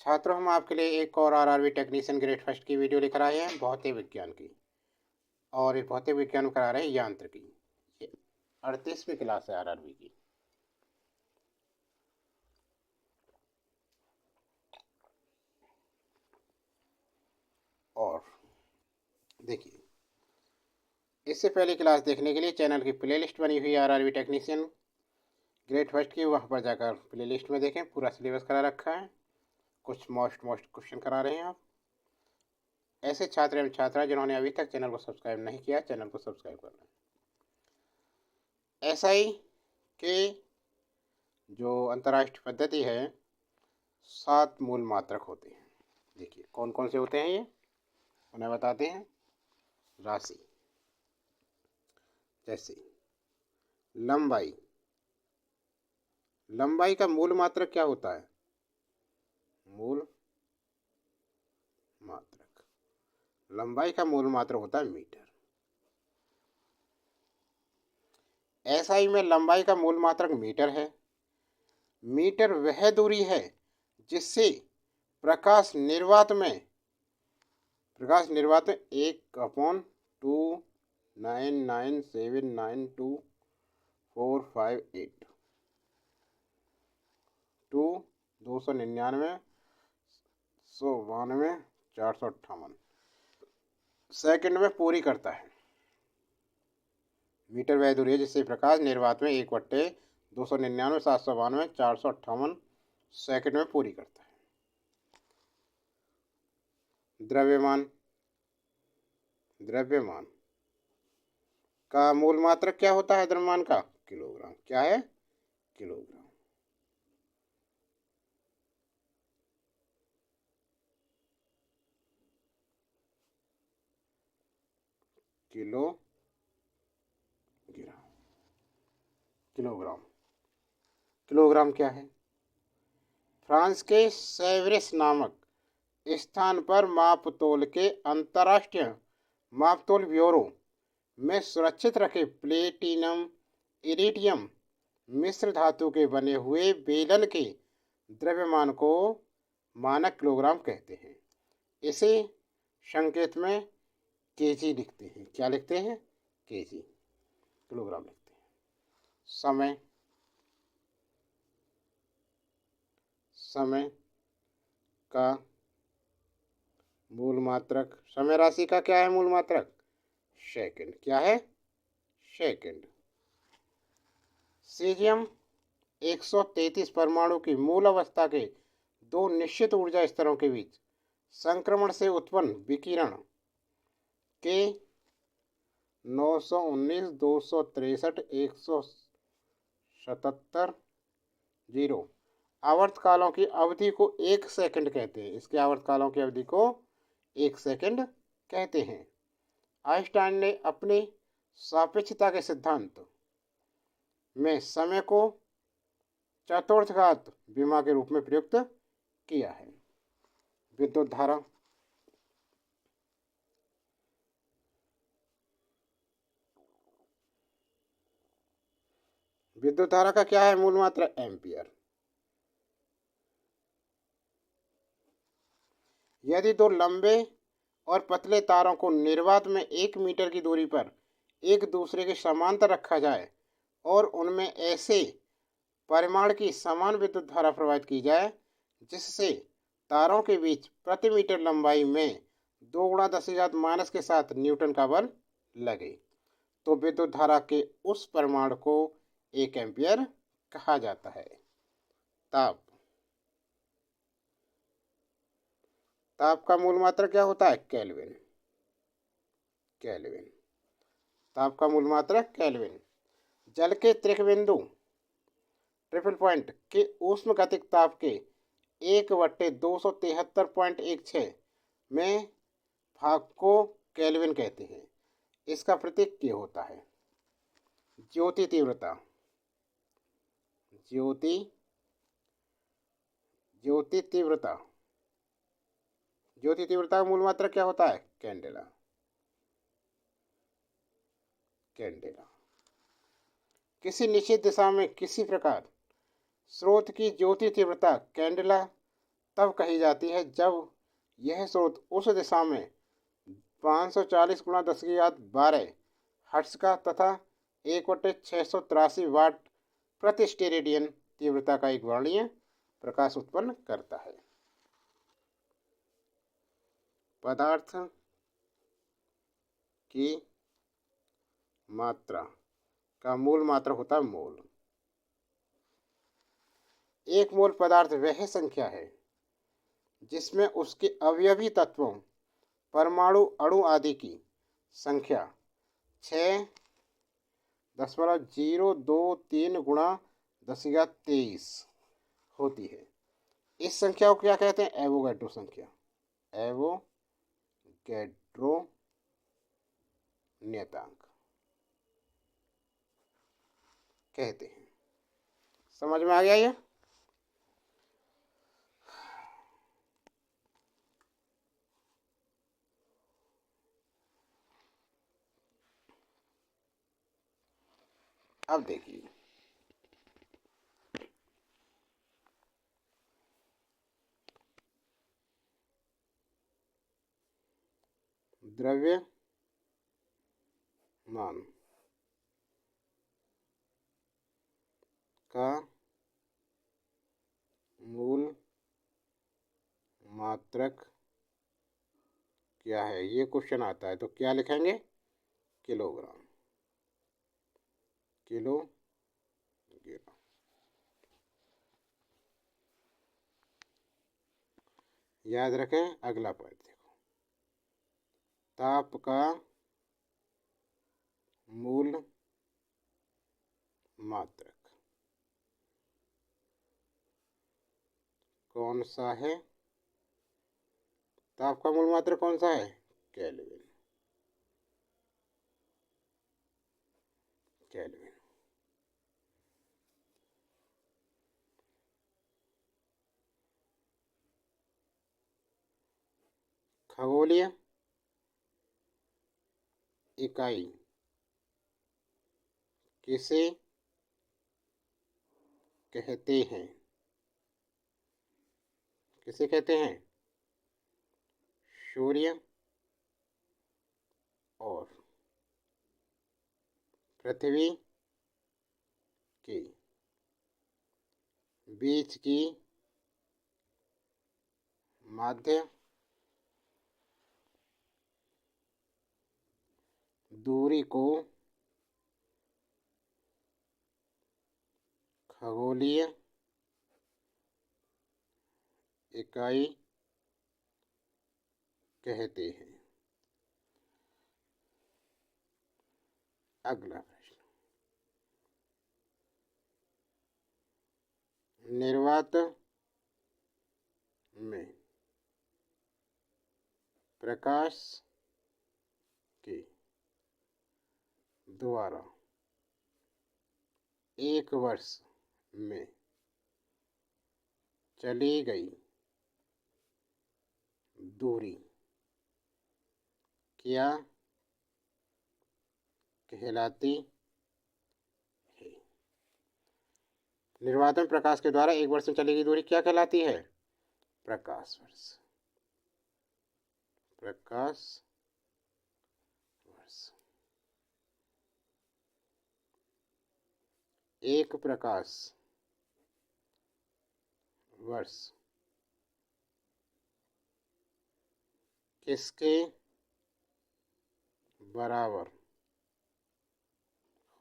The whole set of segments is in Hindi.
छात्रों, हम आपके लिए एक और आरआरबी टेक्नीशियन ग्रेड फर्स्ट की वीडियो लेकर आए हैं भौतिक विज्ञान की। और इस भौतिक विज्ञान में करा रहे हैं यांत्रिकी। ये 38वीं क्लास है आरआरबी की। और देखिए, इससे पहले क्लास देखने के लिए चैनल की प्लेलिस्ट बनी हुई है आरआरबी टेक्नीशियन ग्रेड फर्स्ट की, वहाँ पर जाकर प्लेलिस्ट में देखें। पूरा सिलेबस करा रखा है, कुछ मोस्ट क्वेश्चन करा रहे हैं आप। ऐसे छात्र एवं छात्रा जिन्होंने अभी तक चैनल को सब्सक्राइब नहीं किया, चैनल को सब्सक्राइब कर लें। एसआई के जो अंतर्राष्ट्रीय पद्धति है, 7 मूल मात्रक होते हैं। देखिए कौन कौन से होते हैं ये, उन्हें बताते हैं। राशि, जैसे लंबाई। लंबाई का मूल मात्रक क्या होता है? मूल मात्रक, लंबाई का मूल मात्रक होता है मीटर। एसआई में लंबाई का मूल मात्रक मीटर है। मीटर वह दूरी है जिससे प्रकाश निर्वात में 1/29979245 299 192 458 सेकंड में पूरी करता है। मीटर वह दूरी है जिससे प्रकाश निर्वात में 1/299,792,458 सेकंड में पूरी करता है। द्रव्यमान, द्रव्यमान का मूल मात्रक क्या होता है? द्रव्यमान का किलोग्राम। क्या है? किलोग्राम। Kilogram, kilogram. किलोग्राम क्या है? फ्रांस के सेवरेस नामक स्थान पर मापतोल के अंतर्राष्ट्रीय मापतोल ब्यूरो में सुरक्षित रखे प्लेटिनम इरिडियम मिश्र धातु के बने हुए बेलन के द्रव्यमान को मानक किलोग्राम कहते हैं। इसे संकेत में केजी लिखते हैं। क्या लिखते हैं? केजी, किलोग्राम लिखते हैं। समय, समय का मूल मात्रक, समय राशि का क्या है मूल मात्रक? सेकंड। क्या है? सेकंड। सीजियम 133 परमाणु की मूल अवस्था के दो निश्चित ऊर्जा स्तरों के बीच संक्रमण से उत्पन्न विकिरण के 919 263 177 0 आवर्तकालों की अवधि को 1 सेकंड कहते हैं। इसके आवर्तकालों की अवधि को 1 सेकंड कहते हैं। आइंस्टाइन ने अपने सापेक्षता के सिद्धांत में समय को चतुर्थघात विमा के रूप में प्रयुक्त किया है। विद्युत धारा, विद्युत धारा का क्या है मूल मात्रा? एम्पियर। यदि दो लंबे और पतले तारों को निर्वात में 1 मीटर की दूरी पर एक दूसरे के समांतर रखा जाए और उनमें ऐसे परिमाण की समान विद्युत धारा प्रवाहित की जाए जिससे तारों के बीच प्रति मीटर लंबाई में 2 × 10⁻⁻ के साथ न्यूटन का बल लगे, तो विद्युत धारा के उस परिमाण को 1 एम्पियर कहा जाता है। ताप, ताप का मूल मात्रक क्या होता है? केल्विन। केल्विन, ताप का मूल मात्रक केल्विन। जल के त्रिकबिंदु ट्रिपल पॉइंट के ऊष्मगतिक ताप के 1/273.16 में भाग को केल्विन कहते हैं। इसका प्रतीक K होता है। ज्योति तीव्रता, ज्योति तीव्रता, ज्योति तीव्रता का मूल मात्रक क्या होता है? कैंडेला। कैंडेला। किसी निश्चित दिशा में किसी प्रकार स्रोत की ज्योति तीव्रता कैंडेला तब कही जाती है जब यह स्रोत उस दिशा में 540 गुणा 10⁻12 हर्ट्ज का तथा 1/683 वाट प्रति स्टेरेडियन तीव्रता का एक वर्णीय प्रकाश उत्पन्न करता है। पदार्थ की मात्रा का मूल मात्रा होता है मोल। एक मोल पदार्थ वह संख्या है जिसमें उसके अवयवी तत्वों, परमाणु, अणु आदि की संख्या 6.023 गुणा 10⁻23 होती है। इस संख्या को क्या कहते हैं? एवोगैड्रो संख्या, एवोगैड्रो नियतांक कहते हैं। समझ में आ गया ये? अब देखिए, द्रव्यमान का मूल मात्रक क्या है? ये क्वेश्चन आता है तो क्या लिखेंगे? Kilogram, kilogram. याद रखें। अगला पॉइंट देखो, ताप का मूल मात्रक कौन सा है? ताप का मूल मात्रक कौन सा है? Kelvin, kelvin. खगोलीय इकाई किसे कहते हैं? किसे कहते हैं? सूर्य और पृथ्वी के बीच की माध्य दूरी को खगोलीय इकाई कहते हैं। अगला प्रश्न, निर्वात में प्रकाश के द्वारा एक वर्ष में चली गई दूरी क्या कहलाती है? निर्वात में प्रकाश के द्वारा एक वर्ष में चली गई दूरी क्या कहलाती है? प्रकाश वर्ष, प्रकाश वर्ष। एक प्रकाश वर्ष किसके बराबर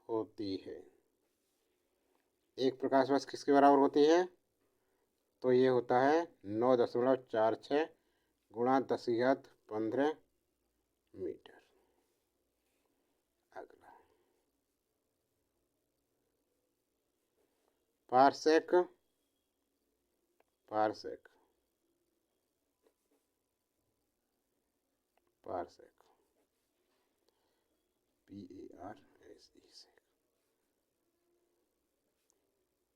होती है? एक प्रकाश वर्ष किसके बराबर होती है? तो ये होता है 9.46 गुणा 10⁻15 मीटर। अगला, पारसेक, पारसेक, पारसेक, PARSEC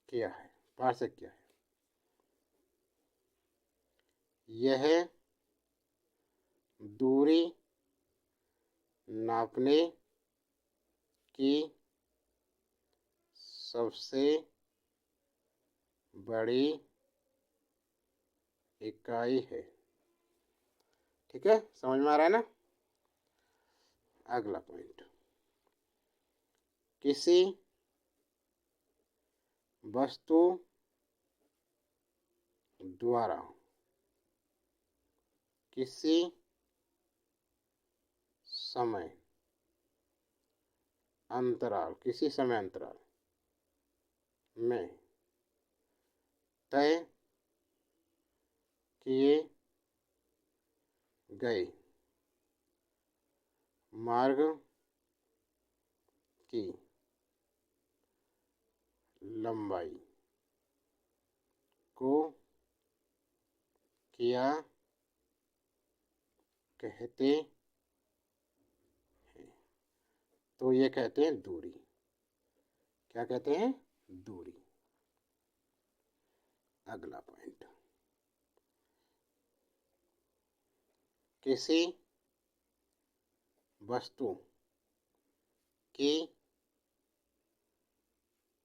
क्या है? पारसेक क्या है? यह दूरी नापने की सबसे बड़ी इकाई है। ठीक है, समझ में आ रहा है ना। अगला पॉइंट, किसी वस्तु द्वारा किसी समय अंतराल में तय किए गए मार्ग की लंबाई को क्या कहते हैं? तो ये कहते हैं दूरी। क्या कहते हैं? दूरी। अगला पॉइंट, किसी वस्तु की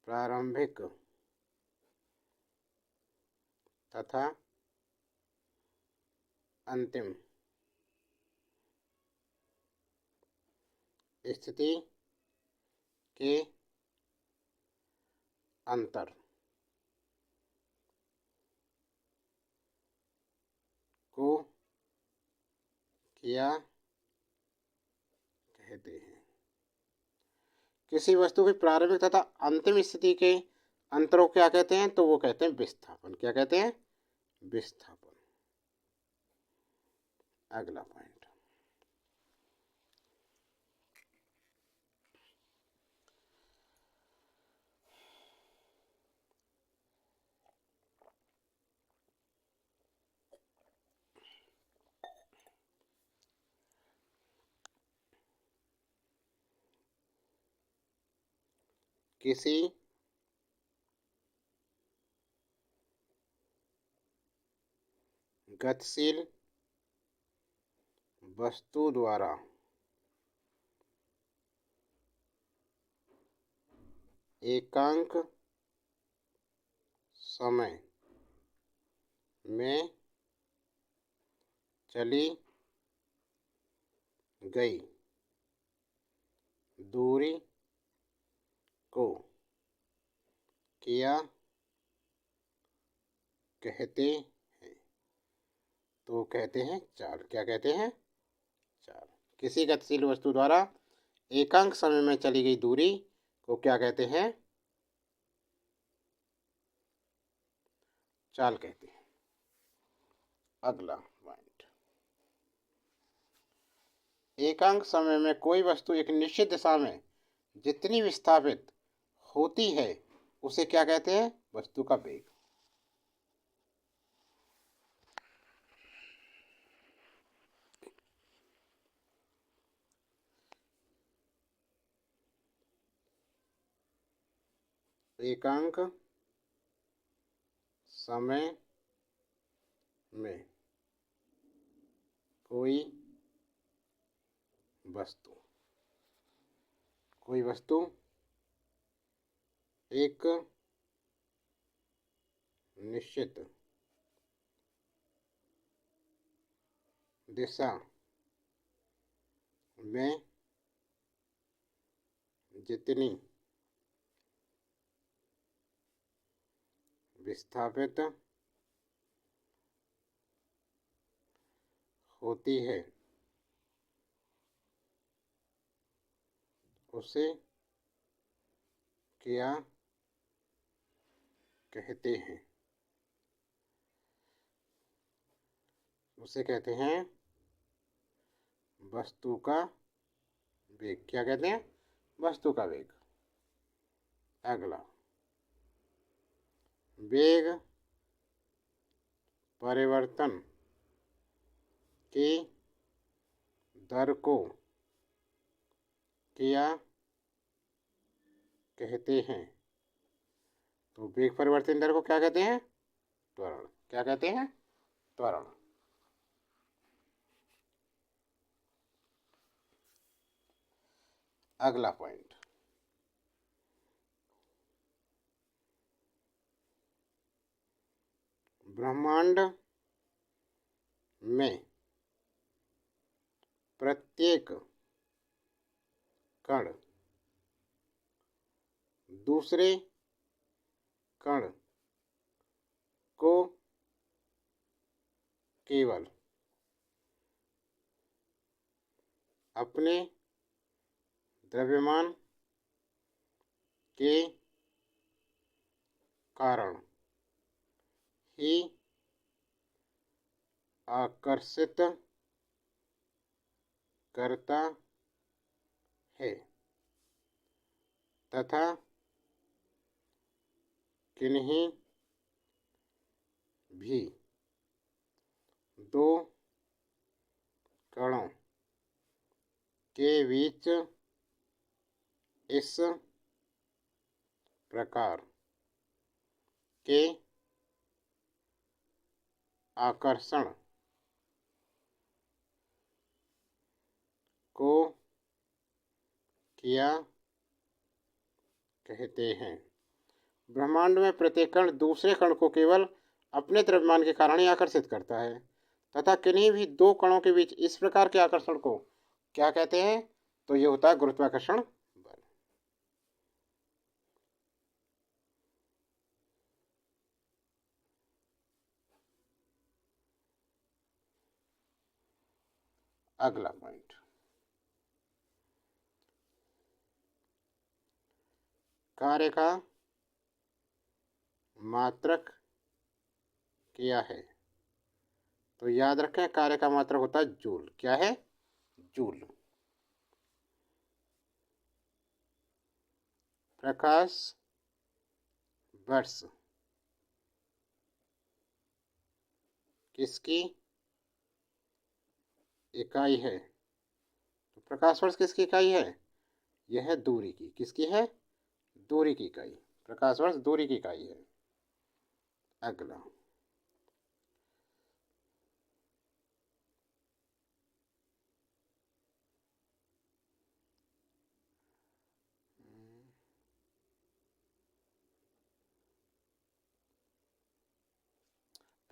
प्रारंभिक तथा अंतिम स्थिति के अंतर को क्या कहते हैं? किसी वस्तु की प्रारंभिक तथा अंतिम स्थिति के अंतरों को क्या कहते हैं? तो वो कहते हैं विस्थापन। क्या कहते हैं? विस्थापन। अगला पॉइंट, किसी गतिशील वस्तु द्वारा एकांक समय में चली गई दूरी को क्या कहते हैं? तो कहते हैं चाल। क्या कहते हैं? चाल। किसी गतिशील वस्तु द्वारा एकांक समय में चली गई दूरी को क्या कहते हैं? चाल कहते हैं। अगला पॉइंट, एकांक समय में कोई वस्तु एक निश्चित दिशा में जितनी विस्थापित होती है उसे क्या कहते हैं? वस्तु का वेग। एकांक समय में कोई वस्तु एक निश्चित दिशा में जितनी विस्थापित होती है उसे क्या कहते हैं? उसे कहते हैं वस्तु का वेग। क्या कहते हैं? वस्तु का वेग। अगला, वेग परिवर्तन की दर को क्या कहते हैं? तो वेग परिवर्तन दर को क्या कहते हैं? त्वरण। क्या कहते हैं? त्वरण। अगला पॉइंट, ब्रह्मांड में प्रत्येक कण दूसरे कण को केवल अपने द्रव्यमान के कारण ही आकर्षित करता है तथा किन्हीं भी दो कणों के बीच इस प्रकार के आकर्षण को क्या कहते हैं। ब्रह्मांड में प्रत्येक कण दूसरे कण को केवल अपने द्रव्यमान के कारण ही आकर्षित करता है तथा किन्हीं भी दो कणों के बीच इस प्रकार के आकर्षण को क्या कहते हैं। तो ये होता है गुरुत्वाकर्षण बल। अगला पॉइंट, कार्य का मात्रक क्या है। तो याद रखें, कार्य का मात्रक होता है जूल। क्या है? जूल। प्रकाश वर्ष किसकी इकाई है। तो प्रकाश वर्ष किसकी इकाई है? यह है दूरी की। किसकी है? दूरी की इकाई। प्रकाश वर्ष दूरी की इकाई है। अगला,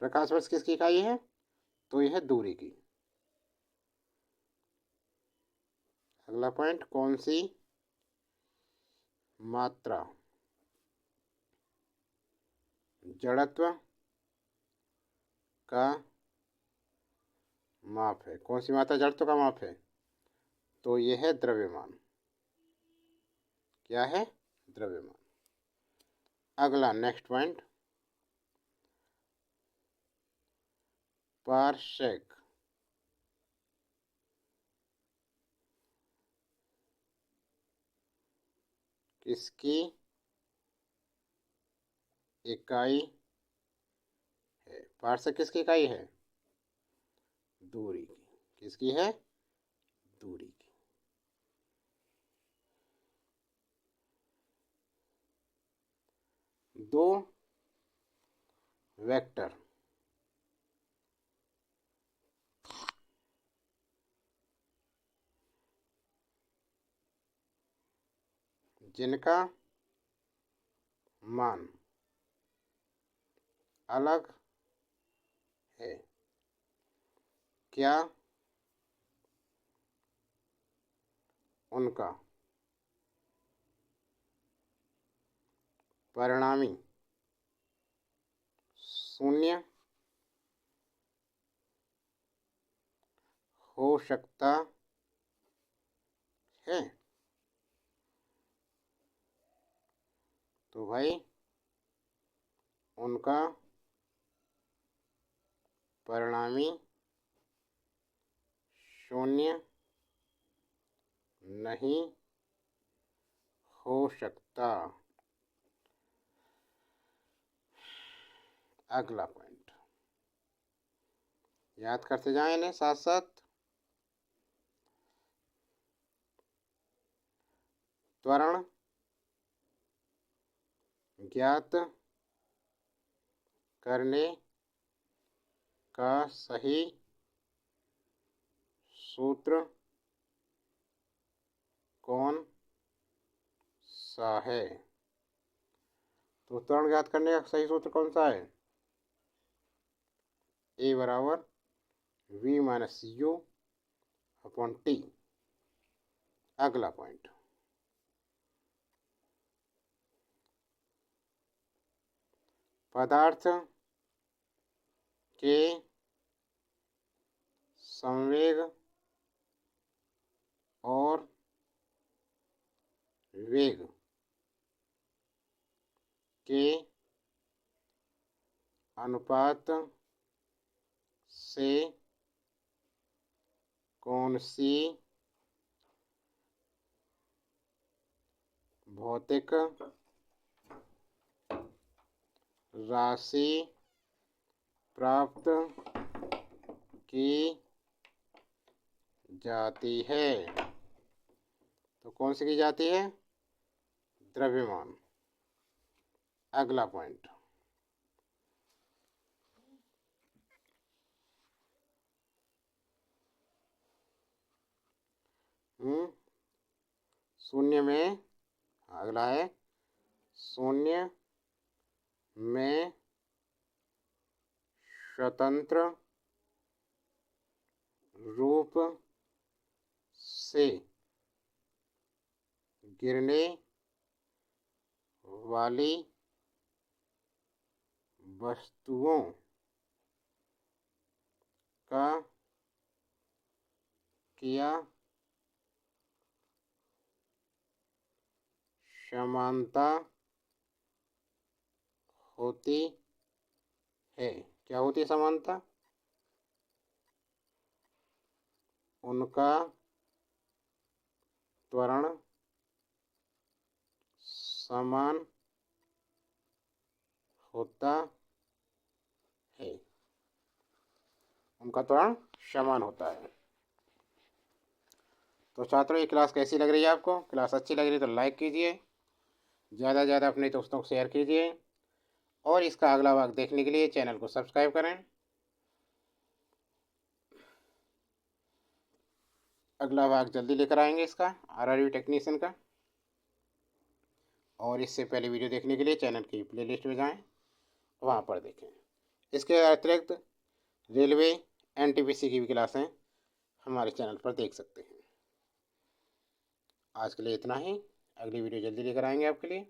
प्रकाश वर्ष किसकी इकाई है? तो यह है दूरी की। अगला पॉइंट, कौन सी मात्रा जड़त्व का माप है। कौन सी मात्रा जड़त्व का माप है? तो यह है द्रव्यमान। क्या है? द्रव्यमान। अगला नेक्स्ट पॉइंट, पारसेक किसकी इकाई है। पारसेक किसकी इकाई है? दूरी की। किसकी है? दूरी की। दो वेक्टर जिनका मान अलग है, क्या उनका परिणामी शून्य हो सकता है? तो भाई उनका परिणामी शून्य नहीं हो सकता। अगला पॉइंट याद करते जाएं इन्हें साथ साथ। त्वरण ज्ञात करने का सही सूत्र कौन सा है। तो त्वरण ज्ञात करने का सही सूत्र कौन सा है? ए बराबर v minus you upon T. अगला पॉइंट, पदार्थ के संवेग और वेग के अनुपात से कौन सी भौतिक राशि प्राप्त की जाती है? तो कौन सी की जाती है? द्रव्यमान। अगला पॉइंट, शून्य में, अगला है शून्य में स्वतंत्र रूप से गिरने वाली वस्तुओं का क्या समानता होती है? क्या होती है समानता? उनका त्वरण समान होता है। उनका त्वरण समान होता है। तो छात्रों, ये क्लास कैसी लग रही है आपको? क्लास अच्छी लग रही है तो लाइक कीजिए, ज़्यादा से ज़्यादा अपने दोस्तों को शेयर कीजिए, और इसका अगला भाग देखने के लिए चैनल को सब्सक्राइब करें। अगला भाग जल्दी लेकर आएंगे इसका, आरआरबी टेक्नीशियन का। और इससे पहले वीडियो देखने के लिए चैनल की प्लेलिस्ट में जाएं, वहाँ पर देखें। इसके अतिरिक्त रेलवे एनटीपीसी की भी क्लासें हमारे चैनल पर देख सकते हैं। आज के लिए इतना ही, अगली वीडियो जल्दी लेकर आएंगे आपके लिए।